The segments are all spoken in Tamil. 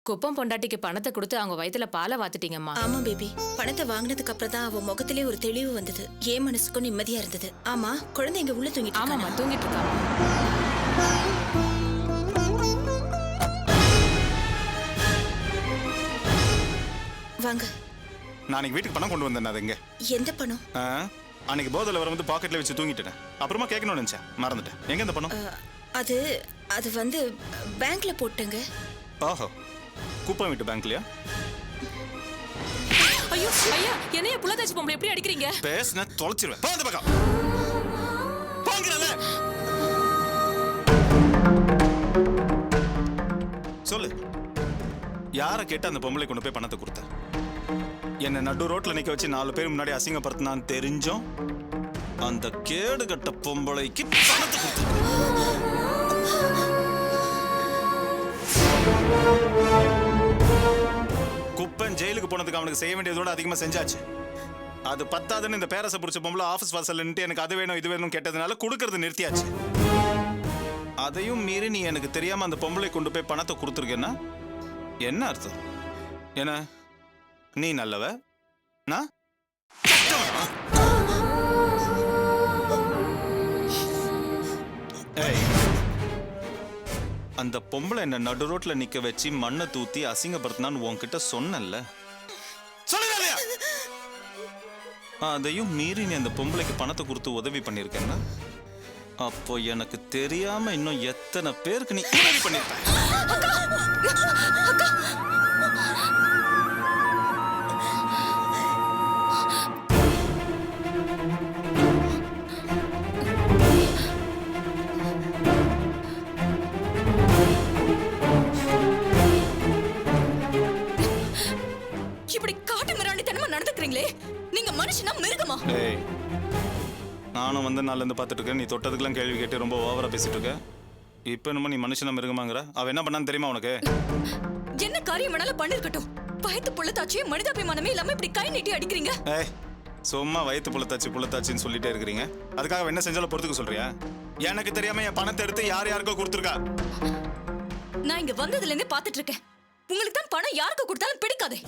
குப்பம் பொண்டாட்டிக்கு பணத்தை கொடுத்து அவங்க வயித்துல பாலை வாத்துட்டீங்கம்மா. ஆமா பேபி, பணத்தை வாங்கினதுக்கு அப்புறம் தான் அவ முகத்திலே ஒரு தெளிவு வந்தது. ஏன் மனசுக்கும் நிம்மதியா இருந்தது. ஆமா, குழந்தை இங்க உள்ள தூங்கிட்டு ஆமாம்மா, தூங்கிட்டு இருக்காமா. வாங்க. நாளைக்கு வீட்டுக்கு பணம் கொண்டு வந்தேன். அதுங்க எந்த பணம்? அன்னைக்கு போதில் வரும்போது பாக்கெட்ல வச்சு தூங்கிட்டேன். அப்புறமா கேட்கணும்னு நினைச்சேன், மறந்துட்டேன். எங்க இந்த பணம்? அது அது வந்து பேங்க்ல போட்டேங்க. ஓஹோ, குப்பம் வீட்டு பேங்க்லயா? ஐயோ ஐயா, என்னைய புள்ளதாச்சி பொம்பளை எப்படி அடிக்கிறீங்க? பேசுன தொலைச்சிருவேன். போ அந்த பக்கம். போங்கறல. சொல்லு, யாரை கேட்டு அந்த பொம்பளை கொண்டு போய் பணத்தை கொடுத்த? என்ன நடு ரோட்ல நிக்க வச்சு 4 பேர் முன்னாடி அசிங்கப்படுத்தினான்னு தெரிஞ்சோம் அந்த கேடு கட்ட பொம்பளைக்கு பணத்தை கொடுத்த. குப்பன் ஜெயிலுக்கு போனதுக்கு அவனுக்கு செய்ய வேண்டியதோட அதிகமா செஞ்சாச்சு. அது பத்தாதுன்னு இந்த பேரச புடிச்ச பொம்பளை ஆபீஸ் வாசல்ல நின்று எனக்கு அது வேணும் இது வேணும் கேட்டதுனால கொடுக்கறது நிறுத்தியாச்சு. அதையும் மீறி நீ எனக்கு தெரியாம அந்த பொம்பளை கொண்டு போய் பணத்தை கொடுத்துருக்கேன்னா என்ன அர்த்தம்? என்ன நீ நல்லவ, நான் அந்த பொம்பளை என்ன நடு ரோட்ல நிக்க வச்சு மண்ணை தூத்தி அசிங்கப்படுத்தினான்னு உன்கிட்ட சொன்னல, அதையும் மீறி நீ அந்த பொம்பளைக்கு பணத்தை கொடுத்து உதவி பண்ணிருக்கேன்னா அப்போ எனக்கு தெரியாம இன்னும் எத்தனை பேருக்கு நீ உதவி பண்ணிருக்க? இப்படி காட்டு மிராண்டித்தனமா நடந்துக்கிறீங்களே, நீங்க மனுஷனா மிருகமா? ஏய், நானும் வந்து நாள்ல இருந்து பார்த்துட்டு இருக்கேன். நீ தொட்டதுக்கெல்லாம் கேள்வி கேட்டு ரொம்ப ஓவரா பேசிட்டு இருக்க. இப்ப என்னமோ நீ மனுஷனா மிருகமாங்கற. அவ என்ன பண்ணான்னு தெரியுமா உனக்கு? என்ன காரியம் வேணாலும் பண்ணிருக்கட்டும், வயித்து புள்ளத்தாச்சியே மனிதாபிமானமே இல்லாம இப்படி கை நீட்டி அடிக்கிறீங்க. ஏய், சும்மா வயித்து புள்ளத்தாச்சின்னு சொல்லிட்டே இருக்கிறீங்க. அதுக்காக என்ன செஞ்சாலும் பொறுத்துக்க சொல்றியா? எனக்கு தெரியாம என் பணத்தை எடுத்து யார் யாருக்கோ கொடுத்துருக்கா. நான் இங்க வந்ததுல இருந்தே பார்த்துட்டு இருக்கேன். உங்களுக்கு தான் பணம் யாருக்கு கொடுத்தாலும் பிடிக்காதே.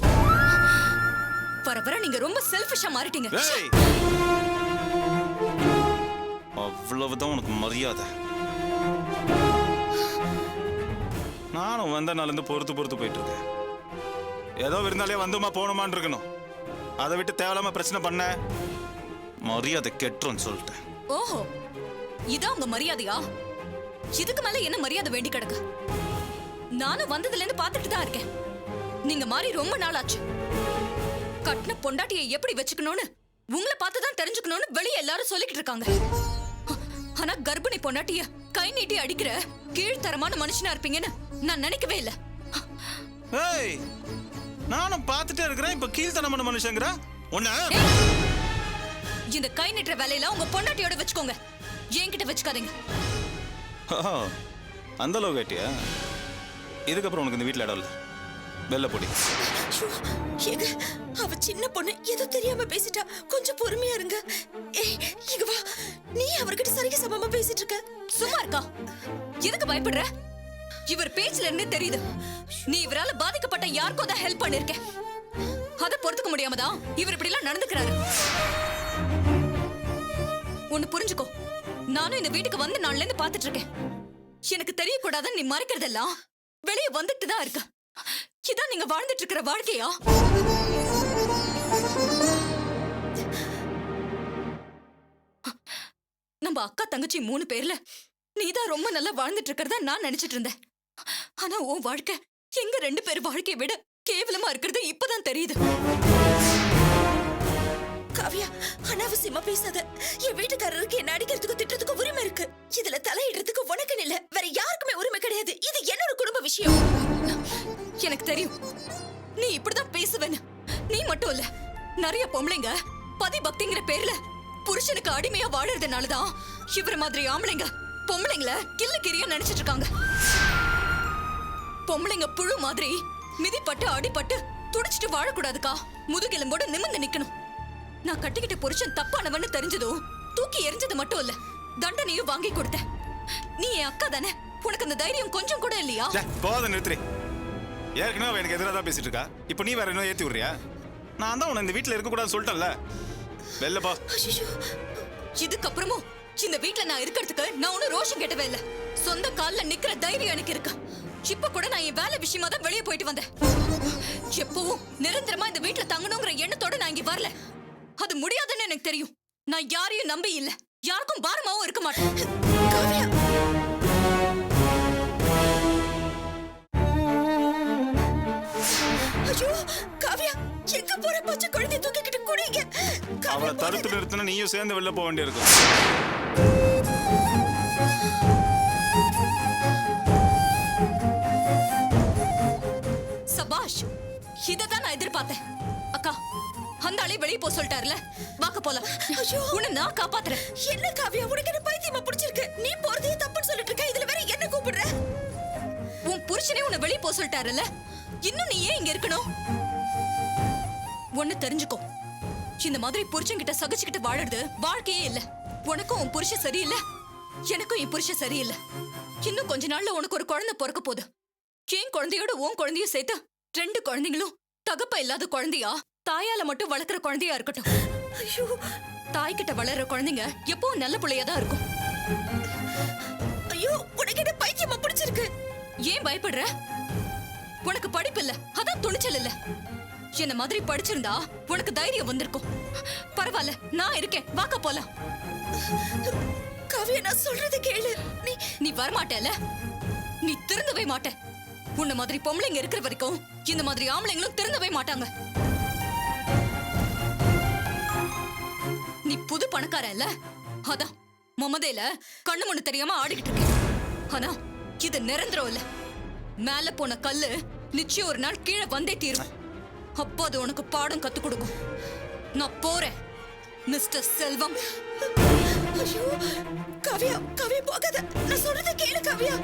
வர வர நீங்க ரொம்ப செல்ஃபிஷா மாறிட்டீங்க. ஏய், அவ்வளவுதான் உனக்கு மரியாதை. நானும் வந்த நாள்ல இருந்து பொறுத்து போயிட்டு இருக்கேன். ஏதோ விருந்தாலே வந்துமா போகணுமான்னு இருக்கணும். அதை விட்டு தேவையில்லாம பிரச்சனை பண்ண மரியாதை கெட்டுரும் சொல்லிட்டேன். ஓஹோ, இதான் உங்க மரியாதையா? இதுக்கு மேல என்ன மரியாதை வேண்டி கிடக்கு? நானும் வந்ததுல இருந்து பார்த்துட்டு தான் இருக்கேன். நீங்க மாறி ரொம்ப நாள் ஆச்சு. கட்டின பொண்டாட்டியை எப்படி வச்சுக்கணும்னு உங்களை பார்த்து தான் தெரிஞ்சுக்கணும்னு வெளியே எல்லாரும் சொல்லிக்கிட்டு இருக்காங்க. ஆனா கர்ப்பிணி பொண்டாட்டிய கை நீட்டி அடிக்கிற கீழ்த்தரமான மனுஷனா இருப்பீங்கன்னு நான் நினைக்கவே இல்லை. ஏய், நானும் பார்த்துட்டே இருக்கிறேன். இப்ப கீழ்த்தனமான மனுஷங்கிற ஒண்ணு. இந்த கை நீட்டுற வேலையில உங்க பொண்டாட்டியோட வச்சுக்கோங்க, என்கிட்ட வச்சுக்காதீங்க. அந்த அளவு கேட்டியா? இதுக்கப்புறம் உனக்கு இந்த வீட்டுல இடம் இல்ல. வெள்ள பொடி. அவ சின்ன பொண்ணு, ஏதோ தெரியாம பேசிட்டா. கொஞ்சம் பொறுமையா இருங்க. இங்க வா, நீ அவர்கிட்ட சரிக்கு சமமா பேசிட்டு இருக்க. சும்மா இருக்கா? எதுக்கு பயப்படுற? இவர் பேச்சுல இருந்தே தெரியுது நீ இவரால பாதிக்கப்பட்ட யாருக்கோ தான் ஹெல்ப் பண்ணிருக்க. அத பொறுத்துக்க முடியாம தான் இவர் இப்படி எல்லாம் நடந்துக்கிறாரு. ஒன்னு புரிஞ்சுக்கோ, நானும் இந்த வீட்டுக்கு வந்து நாள்ல இருந்து பாத்துட்டு இருக்கேன். எனக்கு தெரியக்கூடாதுன்னு நீ மறைக்கிறதெல்லாம் வெளியே வந்துட்டு தான் இருக்க. இதான் நீங்க வாழ்ந்துட்டு இருக்கிற வாழ்க்கையா? நம்ம அக்கா தங்கச்சி 3 பேர்ல நீதான் ரொம்ப நல்லா வாழ்ந்துட்டு இருக்கிறதா நான் நினைச்சிட்டு இருந்தேன். ஆனா உன் வாழ்க்கை எங்க 2 பேர் வாழ்க்கையை விட கேவலமா இருக்கிறது இப்பதான் தெரியுது. காவியா, அனாவசியமா பேசாத. என் வீட்டுக்காரருக்கு என்ன அடிக்கிறதுக்கு திட்டத்துக்கு உரிமை இருக்கு. இதுல தலையிடுறதுக்கு உனக்கு இல்ல, வேற யாருக்குமே உரிமை கிடையாது. இது என்னோட குடும்ப விஷயம். எனக்கு தெரியும் நீ இப்படிதான் பேசுவேன்னு. நீ மட்டும் இல்ல, நிறைய பொம்பளைங்க பதி பக்திங்கிற பேர்ல புருஷனுக்கு அடிமையா வாழறதுனாலதான் இவர மாதிரி ஆம்பளைங்க பொம்பளைங்கள கில்ல கிரியா நினைச்சிட்டு இருக்காங்க. பொம்பளைங்க புழு மாதிரி மிதிப்பட்டு அடிபட்டு துடிச்சிட்டு வாழக்கூடாதுக்கா. முதுகெலும்போட நிமிர்ந்து நிக்கணும். நான் கட்டிக்கிட்ட புருஷன் தப்பானவன்னு தெரிஞ்சதும் தூக்கி எரிஞ்சது மட்டும் இல்ல, தண்டனையும் வாங்கி கொடுத்தேன். நீ என் அக்கா தானே, உனக்கு அந்த தைரியம் கொஞ்சம் கூட இல்லையா? போத நிறுத்துறே. ஏற்கனவே அவ எனக்கு எதிராக தான் பேசிட்டு இருக்கா. இப்போ நீ வேற என்ன ஏத்தி விடுறியா? நான் தான் உன்னை இந்த வீட்டில் இருக்கக்கூடாதுன்னு சொல்லிட்டேன்ல. வெளில போ. ஐயோ, இதுக்கப்புறமும் இந்த வீட்ல நான் இருக்கிறதுக்கு நான் ஒன்னும் ரோஷம் கெட்டவே இல்ல. சொந்த கால்ல நிக்கிற தைரியம் எனக்கு இருக்கு. இப்ப கூட நான் என் வேலை விஷயமா தான் வெளியே போயிட்டு வந்தேன். எப்பவும் நிரந்தரமா இந்த வீட்ல தங்கணுங்கிற எண்ணத்தோட நான் இங்க வரல. அது முடியாதுன்னு எனக்கு தெரியும். நான் யாரையும் நம்பி இல்ல, யாருக்கும் பாரமாவும் இருக்க மாட்டேன். காவியா, ஐயோ காவியா, எங்க போற? பச்சை குழந்தை தூக்கிக்கிட்டு கூடிங்க. அவளை தடுத்து நிறுத்தினா நீயும் சேர்ந்து வெளில போக வேண்டியிருக்கும். சபாஷ், இததான் நான் எதிர்பார்த்தேன். அக்கா, அந்த ஆளே வெளியே போ சொல்லிட்டாருல, வாக்க போலாம். ஐயோ, உன்னை நான் காப்பாத்துறேன். என்ன காவியா, உனக்கு என்ன பைத்தியமா பிடிச்சிருக்கு? நீ போறதே தப்புன்னு சொல்லிட்டு இருக்க, இதுல வேற என்ன கூப்பிடுற? உன் புருஷனே உன்னை வெளியே போ சொல்லிட்டாருல, இன்னும் நீ ஏன் இங்க இருக்கணும்? ஒண்ணு தெரிஞ்சுக்கோ, இந்த மாதிரி புருஷன்கிட்ட சகிச்சுக்கிட்டு வாழறது வாழ்க்கையே இல்ல. உனக்கும் உன் புருஷன் சரியில்லை, எனக்கும் என் புருஷன் சரியில்லை. இன்னும் கொஞ்ச நாள்ல உனக்கு ஒரு குழந்தை பிறக்க போகுது. என் குழந்தையோட உன் குழந்தையும் சேர்த்து 2 குழந்தைங்களும் தகப்ப இல்லாத குழந்தையா, தாயால மட்டும் வளர்க்குற குழந்தையா இருக்கட்டும். ஐயோ, தாய்கிட்ட வளர்ற குழந்தைங்க எப்பவும் நல்ல பிள்ளையா தான் இருக்கும். ஐயோ, உனக்கு என்ன பைத்தியமா பிடிச்சிருக்கு? ஏன் பயப்படுற? உனக்கு படிப்பு இல்ல, அதான் துணிச்சல் இல்ல. என்ன மாதிரி படிச்சிருந்தா உனக்கு தைரியம் வந்திருக்கும். பரவாயில்ல, நான் இருக்கேன், வாக்க போலாம். காவியா, நான் சொல்றது கேளு. நீ வரமாட்டேல, நீ திருந்தவே மாட்ட. உன்ன மாதிரி பொம்பளைங்க இருக்கிற வரைக்கும் இந்த மாதிரி ஆம்பளைங்களும் திருந்தவே மாட்டாங்க. நீ புது பணக்கார இல்ல, அதான் மமதையில கண்ணு மண்ணு தெரியாம ஆடிக்கிட்டு இருக்க. ஆனா இது நிரந்தரம் இல்ல. மேல போன கல்லு நிச்சயம் ஒரு நாள் கீழே வந்தே தீரும். அப்போ அது உனக்கு பாடம் கத்து கொடுக்கும். நான் போறேன், மிஸ்டர் செல்வம். ஐயோ காவியா, காவியா போகாத, நான் சொல்றத கேளு காவியா.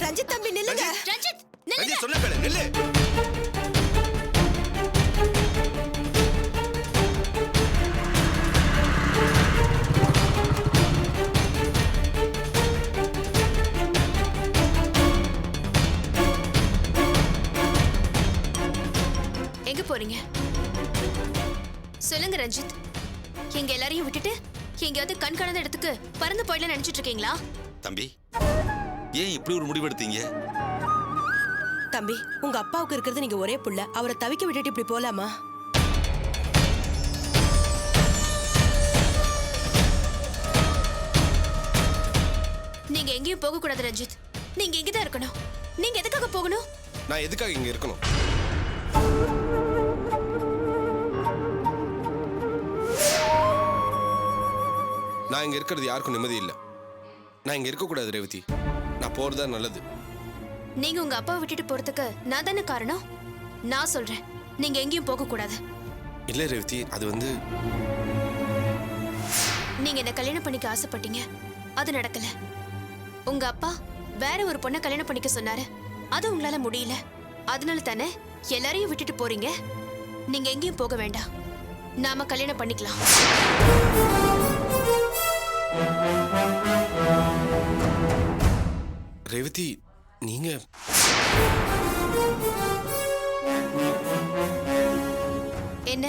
ரஞ்சித் தம்பி நில்லுங்க. ரஞ்சித் நில்லுங்க. சொல்ல கேளு, நில்லு. எங்க போறீங்க? சொல்லுங்க ரஞ்சித். எங்க எல்லாரையும் விட்டுட்டு எங்கயாவது கண் காணாத இடத்துக்கு பறந்து போயிடலாம் நினைச்சிட்டு இருக்கீங்களா? தம்பி, ஏன் இப்படி ஒரு முடிவு எடுத்தீங்க? தம்பி, உங்க அப்பாவுக்கு இருக்கிறது நீங்க ஒரே புள்ள, அவரை தவிக்க விட்டுட்டு இப்படி போலாமா? நீங்க எங்கேயும் போக கூடாது ரஞ்சித். நீங்க இங்கதான் இருக்கணும். நீங்க எதுக்காக போகணும்? நான் எதுக்காக இங்க இருக்கணும்? நான் இங்க இருக்கிறது யாருக்கும் நிம்மதி இல்லை. நான் இங்க இருக்க கூடாது ரேவதி. நான் போறதா நல்லது. நீங்க உங்க அப்பாவை விட்டுட்டு போறதுக்கு நான் தானே காரணம். நான் சொல்றேன், நீங்க எங்கேயும் போக கூடாது. இல்ல ரேவதி, அது வந்து நீங்க என்ன கல்யாணம் பண்ணிக்க ஆசைப்பட்டீங்க, அது நடக்கல. உங்க அப்பா வேற ஒரு பொண்ணை கல்யாணம் பண்ணிக்க சொன்னாரு, அது உங்களால முடியல. அதனால தானே எல்லாரையும் விட்டுட்டு போறீங்க. நீங்க எங்கேயும் போக வேண்டாம், நாம கல்யாணம் பண்ணிக்கலாம். ரேவதி, நீங்க என்ன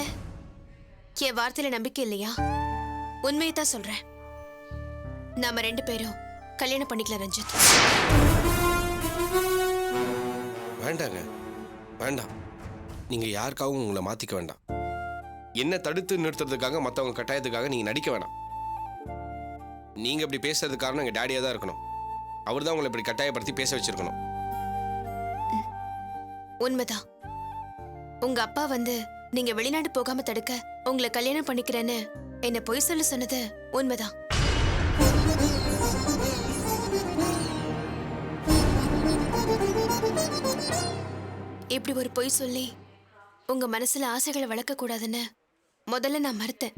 என் வார்த்தையில நம்பிக்கை இல்லையா? உண்மையை தான் சொல்றேன். நாம 2 பேரும் கல்யாணம் பண்ணிக்கலாம் ரஞ்சித். வேண்டாங்க, வேண்டாம். நீங்க யாருக்காகவும் உங்களை மாத்திக்க வேண்டாம். என்ன தடுத்து நிறுத்துறதுக்காக, மற்றவங்க கட்டாயத்துக்காக நீங்க நடிக்க வேண்டாம். நீங்க இப்படி பேசுறதுக்கு காரணம் எங்க டேடியா தான் இருக்கணும். அவர் தான் உங்களை இப்படி கட்டாயப்படுத்தி பேச வச்சிருக்கணும். உண்மைதான். உங்க அப்பா வந்து நீங்க வெளிநாடு போகாம தடுக்க உங்களை கல்யாணம் பண்ணிக்கிறேன்னு என்ன பொய் சொல்ல சொன்னது உண்மைதான். இப்படி ஒரு பொய் சொல்லி உங்க மனசுல ஆசைகளை வளர்க்க கூடாதுன்னு முதல்ல நான் மறுத்தேன்.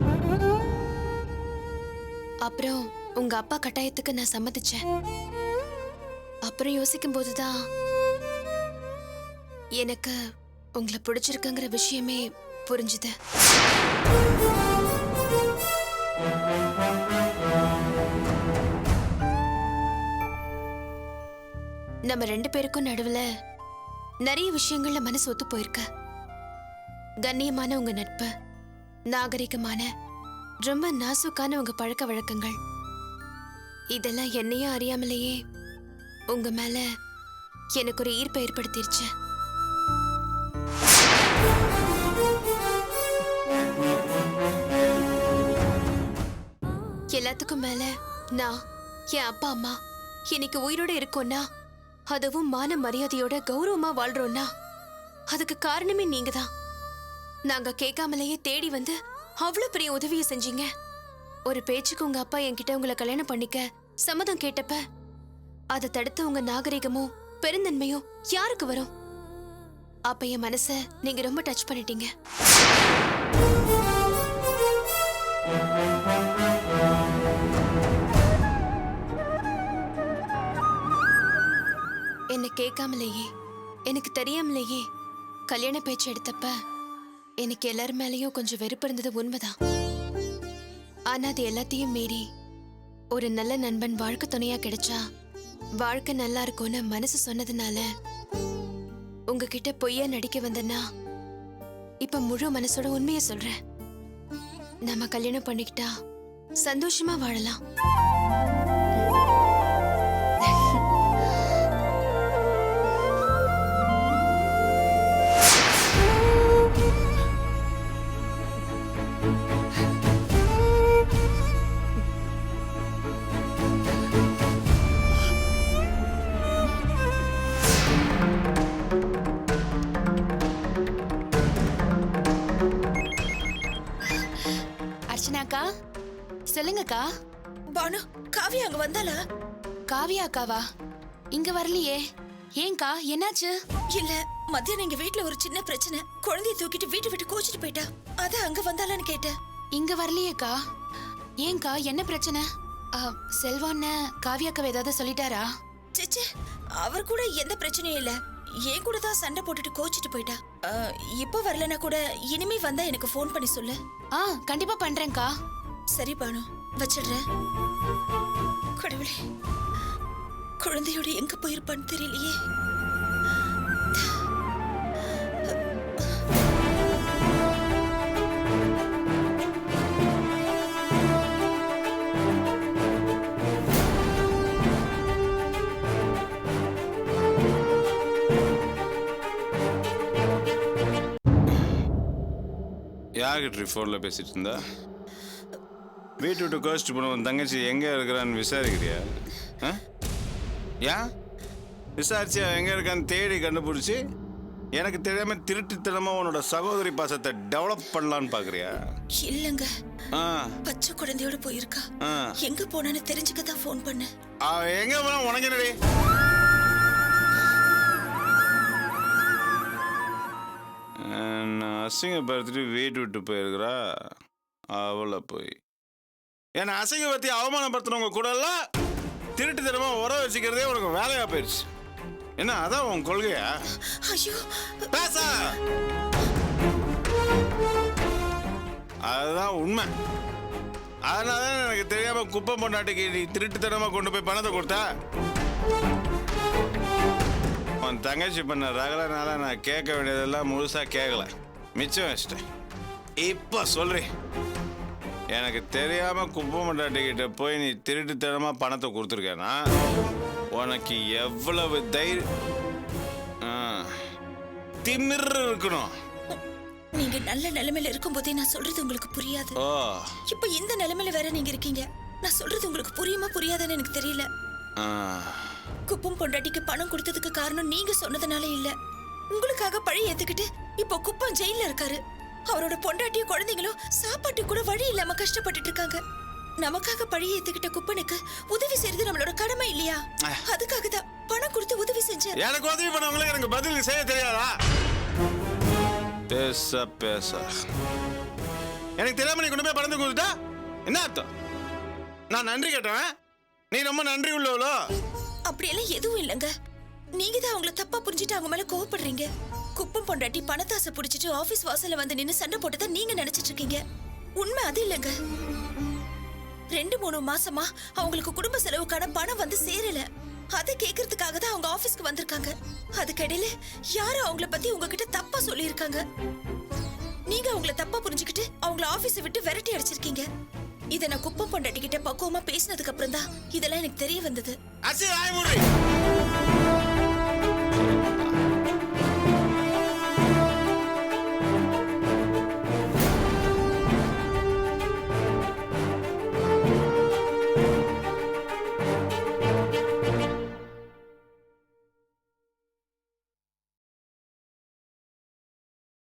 அப்புறம் உங்க அப்பா கட்டாயத்துக்கு நான் சம்மதிச்சேன். அப்புறம் யோசிக்கும் போதுதான் எனக்கு உங்களை பிடிச்சிருக்குங்கிற விஷயமே புரிஞ்சுது. நம்ம 2 பேருக்கும் நடுவுல நிறைய விஷயங்கள்ல மனசு ஒத்து போயிருக்கு. கண்ணியமான உங்க நட்பு, நாகரிகமான ரொம்ப நாசுக்கான உங்க பழக்க வழக்கங்கள், இதெல்லாம் என்னையும் அறியாமலேயே உங்க மேல எனக்கு ஒரு ஈர்ப்பை ஏற்படுத்திருச்சு. எல்லாத்துக்கும் மேல நான் என் அப்பா அம்மா இன்னைக்கு உயிரோட இருக்கோம்னா, அதுவும் மான மரியாதையோட கௌரவமா வாழ்றோம்னா அதுக்கு காரணமே நீங்க தான். நாங்க கேட்காமலேயே தேடி வந்து அவ்வளவு பெரிய உதவியை செஞ்சீங்க. ஒரு பேச்சுக்கு உங்க அப்பா என்கிட்ட உங்களை கல்யாணம் பண்ணிக்க சம்மதம் கேட்டப்ப அதை தடுத்த உங்க நாகரிகமும் பெருந்தன்மையும் யாருக்கு வரும்? அப்ப என் மனச நீங்க ரொம்ப டச் பண்ணிட்டீங்க. என்ன கேட்காமலேயே எனக்கு தெரியாமலேயே கல்யாண பேச்சு எடுத்தப்ப எனக்கு எல்லார் மேலேயும் கொஞ்சம் வெறுப்பு இருந்தது உண்மைதான். ஆனா அது எல்லாத்தையும் மீறி ஒரு நல்ல நண்பன் வாழ்க்கை துணையா கிடைச்சா வாழ்க்கை நல்லா இருக்கும்னு மனசு சொன்னதுனால உங்ககிட்ட பொய்யா நடிக்க வந்தேன்னா இப்ப முழு மனசோட உண்மையை சொல்றேன். நம்ம கல்யாணம் பண்ணிக்கிட்டா சந்தோஷமா வாழலாம். அர்ச்சனாக்கா, சொல்லுங்கக்கா. பானு, காவியா அங்க வந்தாளா? காவியா அக்காவா? இங்க வரலையே. ஏன்க்கா, என்னாச்சு? இல்ல, மத்தியானம் எங்க வீட்ல ஒரு சின்ன பிரச்சனை. குழந்தைய தூக்கிட்டு வீட்டை விட்டு கோச்சிட்டு போயிட்டா. அதான் அங்க வந்தாளான்னு கேட்டேன். இங்க வரலையேக்கா. ஏன்க்கா, என்ன பிரச்சனை? செல்வான்னு காவியாக்காவை ஏதாவது சொல்லிட்டாரா? சேச்சே, அவர் கூட எந்த பிரச்சனையும் இல்ல. ஏன் கூட தான் சண்டை போட்டுட்டு கோச்சிட்டு போயிட்டா. இப்போ வரலனா கூட இனிமே வந்தா எனக்கு ஃபோன் பண்ணி சொல்லு. கண்டிப்பா பண்றேன்க்கா. சரி பானு, வச்சிடுறேன். கடவுளே, குழந்தையோட எங்க போயிருப்பான்னு தெரியலையே. யார்கிட்ட ஃபோனில் பேசிட்டு இருந்தா? வீட்டு விட்டு கோச்சிட்டு போன உன் தங்கச்சி எங்கே இருக்கிறான்னு விசாரிக்கிறியா? ஏன் விசாரிச்சு எங்கே இருக்கான்னு தேடி கண்டுபிடிச்சி எனக்கு தெரியாம திருட்டுத்தனமாக உன்னோட சகோதரி பாசத்தை டெவலப் பண்ணலான்னு பார்க்குறியா? இல்லங்க, பச்சை குழந்தையோட போயிருக்கா. எங்க போனான்னு தெரிஞ்சுக்க தான் ஃபோன் பண்ணேன். எங்கே போனா உனக்கு என்னடி? அசிங்கப்படுத்திட்டு வீட்டு விட்டு போயிருக்கிறா. அவளை போய் என்னை அசிங்கப்படுத்தி அவமானப்படுத்தினவங்க கூட எல்லாம் திருட்டுத்தனமா உறவு வச்சுக்கிறதே உனக்கு வேலையா போயிடுச்சு. என்ன அதான் உன் கொள்கையா? ஐயோ, பேச அதுதான் உண்மை. அதனாலதான் எனக்கு தெரியாம குப்பை பொண்டாட்டிக்கு நீ திருட்டுத்தனமா கொண்டு போய் பணத்தை கொடுத்தா. உன் தங்கச்சி பண்ண ரகலனால நான் கேட்க வேண்டியதெல்லாம் முழுசா கேட்கல, மிச்சம் வச்சிட்டேன். இப்ப சொல்றேன், எனக்கு தெரியாம குப்பை பொண்டாட்டிக்கிட்ட போய் நீ திருட்டுத்தனமா பணத்தை கொடுத்துருக்கேன்னா உனக்கு எவ்வளவு திமிர் இருக்கணும். நீங்க நல்ல நிலைமையில இருக்கும் போதே நான் சொல்றது உங்களுக்கு புரியாது. இப்ப இந்த நிலைமையில வேற நீங்க இருக்கீங்க. நான் சொல்றது உங்களுக்கு புரியுமா புரியாதான்னு எனக்கு தெரியல. குப்பம் பொண்டாட்டிக்கு பணம் கொடுத்ததுக்கு காரணம் நீங்க சொன்னதுனால இல்ல, உங்களுக்காக பழி ஏத்துக்கிட்டு இப்போ குப்பம் ஜெயில இருக்காரு. அவரோட பொண்டாட்டியும் குழந்தைங்களும் சாப்பாட்டுக்கு கூட வழி இல்லாம கஷ்டப்பட்டுட்டு இருக்காங்க. நமக்காக பழி ஏத்துக்கிட்ட குப்பனுக்கு உதவி செய்யறது நம்மளோட கடமை இல்லையா? அதுக்காக தான் பணம் கொடுத்து உதவி செஞ்சேன். எனக்கு உதவி பண்ணவங்களுக்கு எனக்கு பதில் செய்ய தெரியாதா? பேச பேச எனக்கு தெரியாம நீ கொண்டு போய் பணத்தை கொடுத்துட்டா என்ன அர்த்தம்? நான் நன்றி கேட்டவன், நீ ரொம்ப நன்றி உள்ளவளோ? அப்படியெல்லாம் எதுவும் இல்லைங்க. நீங்க தான் அவங்கள தப்பா புரிஞ்சுட்டு அவங்க மேல கோவப்படுறீங்க. குப்பம் பொண்டாட்டி பணத்தாசை புடிச்சிட்டு ஆபீஸ் வாசல்ல வந்து நின்னு சண்டை போட்டதை நீங்க நினைச்சிட்டு இருக்கீங்க. உண்மை அது இல்லைங்க. 2-3 மாசமா அவங்களுக்கு குடும்ப செலவுக்கான பணம் வந்து சேரல. அதை கேக்குறதுக்காக தான் அவங்க ஆபீஸ்க்கு வந்திருக்காங்க. அதுக்கடையில யாரும் அவங்கள பத்தி உங்ககிட்ட தப்பா சொல்லியிருக்காங்க. நீங்க அவங்கள தப்பா புரிஞ்சுக்கிட்டு அவங்கள ஆபீஸை விட்டு விரட்டி அடிச்சிருக்கீங்க. இதை நான் குப்பம் பொண்டாட்டி கிட்ட பக்குவமா பேசினதுக்கு அப்புறம் தான் இதெல்லாம் எனக்கு தெரிய வந்தது. அசி ஆய் மூடி.